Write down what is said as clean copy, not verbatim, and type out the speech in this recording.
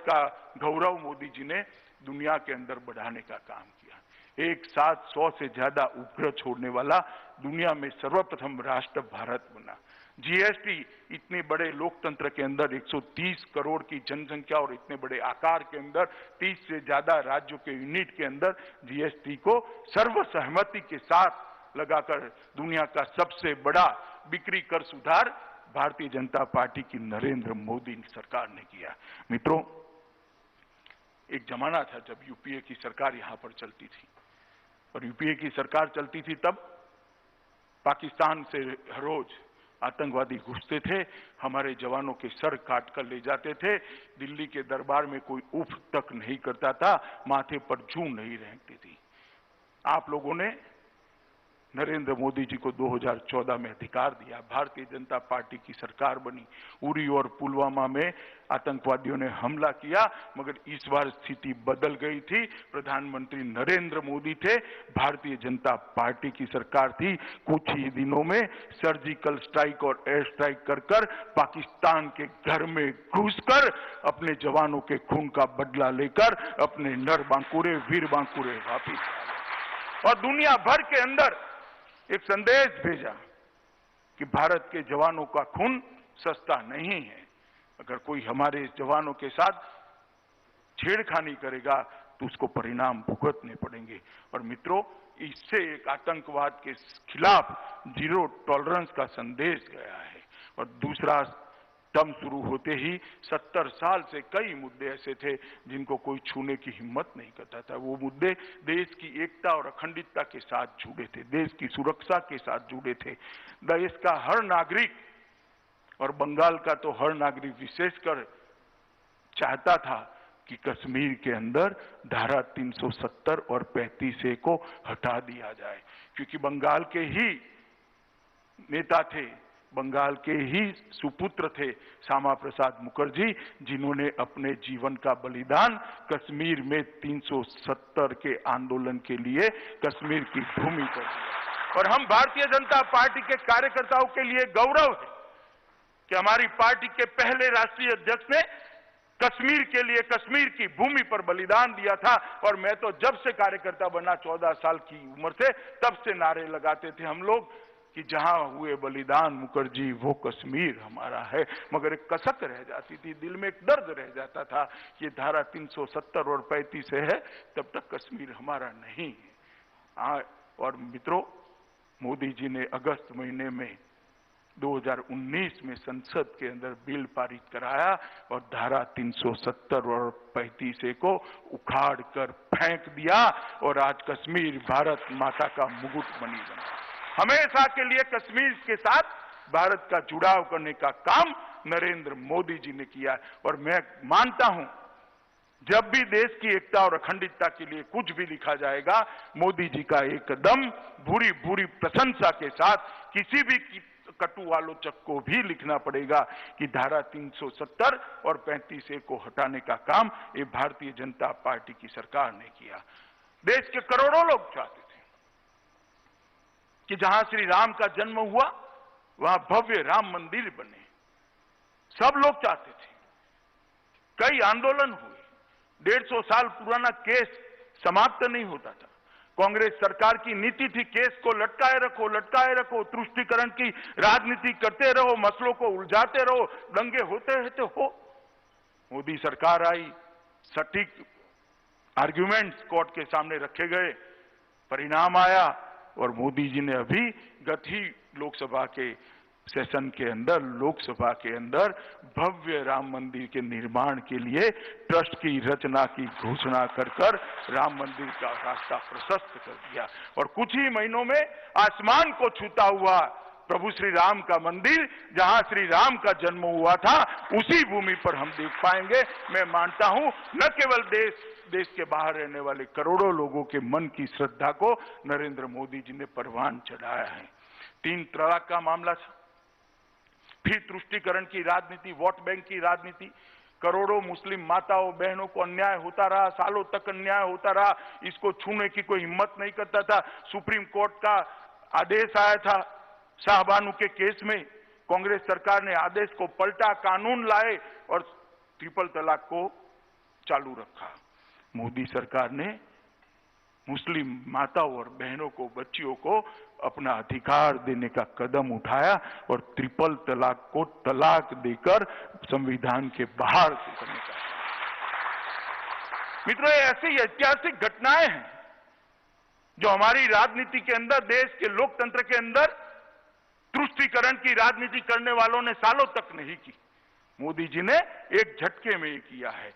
का गौरव मोदी जी ने दुनिया के अंदर बढ़ाने का काम किया। एक साथ 100 से ज्यादा उपग्रह छोड़ने वाला दुनिया में सर्वप्रथम राष्ट्र भारत बना। जीएसटी इतने बड़े लोकतंत्र के अंदर 130 करोड़ की जनसंख्या और इतने बड़े आकार के अंदर 30 से ज्यादा राज्यों के यूनिट के अंदर जीएसटी को सर्वसहमति के साथ लगाकर दुनिया का सबसे बड़ा बिक्री कर सुधार भारतीय जनता पार्टी की नरेंद्र मोदी सरकार ने किया। मित्रों, एक जमाना था जब यूपीए की सरकार यहां पर चलती थी और यूपीए की सरकार चलती थी तब पाकिस्तान से हर रोज आतंकवादी घुसते थे, हमारे जवानों के सर काट कर ले जाते थे, दिल्ली के दरबार में कोई उफ तक नहीं करता था, माथे पर जूं नहीं रहती थी। आप लोगों ने नरेंद्र मोदी जी को 2014 में अधिकार दिया, भारतीय जनता पार्टी की सरकार बनी, उरी और पुलवामा में आतंकवादियों ने हमला किया, मगर इस बार स्थिति बदल गई थी। प्रधानमंत्री नरेंद्र मोदी थे, भारतीय जनता पार्टी की सरकार थी। कुछ ही दिनों में सर्जिकल स्ट्राइक और एयर स्ट्राइक कर पाकिस्तान के घर में घुसकर अपने जवानों के खून का बदला लेकर अपने नर बांकुरे वीर बांकुरे वापिस और दुनिया भर के अंदर एक संदेश भेजा कि भारत के जवानों का खून सस्ता नहीं है। अगर कोई हमारे जवानों के साथ छेड़खानी करेगा तो उसको परिणाम भुगतने पड़ेंगे। और मित्रों, इससे एक आतंकवाद के खिलाफ जीरो टॉलरेंस का संदेश गया है। और दूसरा टर्म शुरू होते ही 70 साल से कई मुद्दे ऐसे थे जिनको कोई छूने की हिम्मत नहीं करता था। वो मुद्दे देश की एकता और अखंडता के साथ जुड़े थे, देश की सुरक्षा के साथ जुड़े थे। देश का हर नागरिक और बंगाल का तो हर नागरिक विशेषकर चाहता था कि कश्मीर के अंदर धारा 370 और 35A को हटा दिया जाए, क्योंकि बंगाल के ही नेता थे, बंगाल के ही सुपुत्र थे श्यामा प्रसाद मुखर्जी, जिन्होंने अपने जीवन का बलिदान कश्मीर में 370 के आंदोलन के लिए कश्मीर की भूमि पर दिया। और हम भारतीय जनता पार्टी के कार्यकर्ताओं के लिए गौरव है कि हमारी पार्टी के पहले राष्ट्रीय अध्यक्ष ने कश्मीर के लिए कश्मीर की भूमि पर बलिदान दिया था। और मैं तो जब से कार्यकर्ता बना 14 साल की उम्र से, तब से नारे लगाते थे हम लोग कि जहां हुए बलिदान मुखर्जी वो कश्मीर हमारा है। मगर एक कसक रह जाती थी, दिल में एक दर्द रह जाता था कि धारा 370 और 35A है, तब तक कश्मीर हमारा नहीं है। और मित्रों, मोदी जी ने अगस्त महीने में 2019 में संसद के अंदर बिल पारित कराया और धारा 370 और 35A को उखाड़ कर फेंक दिया और आज कश्मीर भारत माता का मुकुट बनी बना। हमेशा के लिए कश्मीर के साथ भारत का जुड़ाव करने का काम नरेंद्र मोदी जी ने किया है। और मैं मानता हूं, जब भी देश की एकता और अखंडता के लिए कुछ भी लिखा जाएगा, मोदी जी का एकदम भूरी भूरी प्रशंसा के साथ किसी भी कटु आलोचक को भी लिखना पड़ेगा कि धारा 370 और 35A को हटाने का काम ये भारतीय जनता पार्टी की सरकार ने किया। देश के करोड़ों लोग चाहते थे कि जहां श्री राम का जन्म हुआ वहां भव्य राम मंदिर बने, सब लोग चाहते थे। कई आंदोलन हुए, 150 साल पुराना केस समाप्त नहीं होता था। कांग्रेस सरकार की नीति थी केस को लटकाए रखो, तुष्टीकरण की राजनीति करते रहो, मसलों को उलझाते रहो, दंगे होते रहते हो। मोदी सरकार आई, सटीक आर्ग्यूमेंट्स कोर्ट के सामने रखे गए, परिणाम आया और मोदी जी ने अभी गत ही लोकसभा के सेशन के अंदर, लोकसभा के अंदर भव्य राम मंदिर के निर्माण के लिए ट्रस्ट की रचना की घोषणा कर राम मंदिर का रास्ता प्रशस्त कर दिया। और कुछ ही महीनों में आसमान को छूता हुआ प्रभु श्री राम का मंदिर, जहां श्री राम का जन्म हुआ था, उसी भूमि पर हम देख पाएंगे। मैं मानता हूं न केवल देश के बाहर रहने वाले करोड़ों लोगों के मन की श्रद्धा को नरेंद्र मोदी जी ने परवान चढ़ाया है। 3 तलाक का मामला था, फिर तुष्टीकरण की राजनीति, वोट बैंक की राजनीति, करोड़ों मुस्लिम माताओं बहनों को अन्याय होता रहा, सालों तक अन्याय होता रहा, इसको छूने की कोई हिम्मत नहीं करता था। सुप्रीम कोर्ट का आदेश आया था शाहबानू के केस में, कांग्रेस सरकार ने आदेश को पलटा, कानून लाए और ट्रिपल तलाक को चालू रखा। मोदी सरकार ने मुस्लिम माताओं और बहनों को, बच्चियों को अपना अधिकार देने का कदम उठाया और ट्रिपल तलाक को तलाक देकर संविधान के बाहर करने का। मित्रों, ये ऐसी ऐतिहासिक घटनाएं हैं जो हमारी राजनीति के अंदर, देश के लोकतंत्र के अंदर तुष्टीकरण की राजनीति करने वालों ने सालों तक नहीं की। मोदी जी ने एक झटके में ये किया है।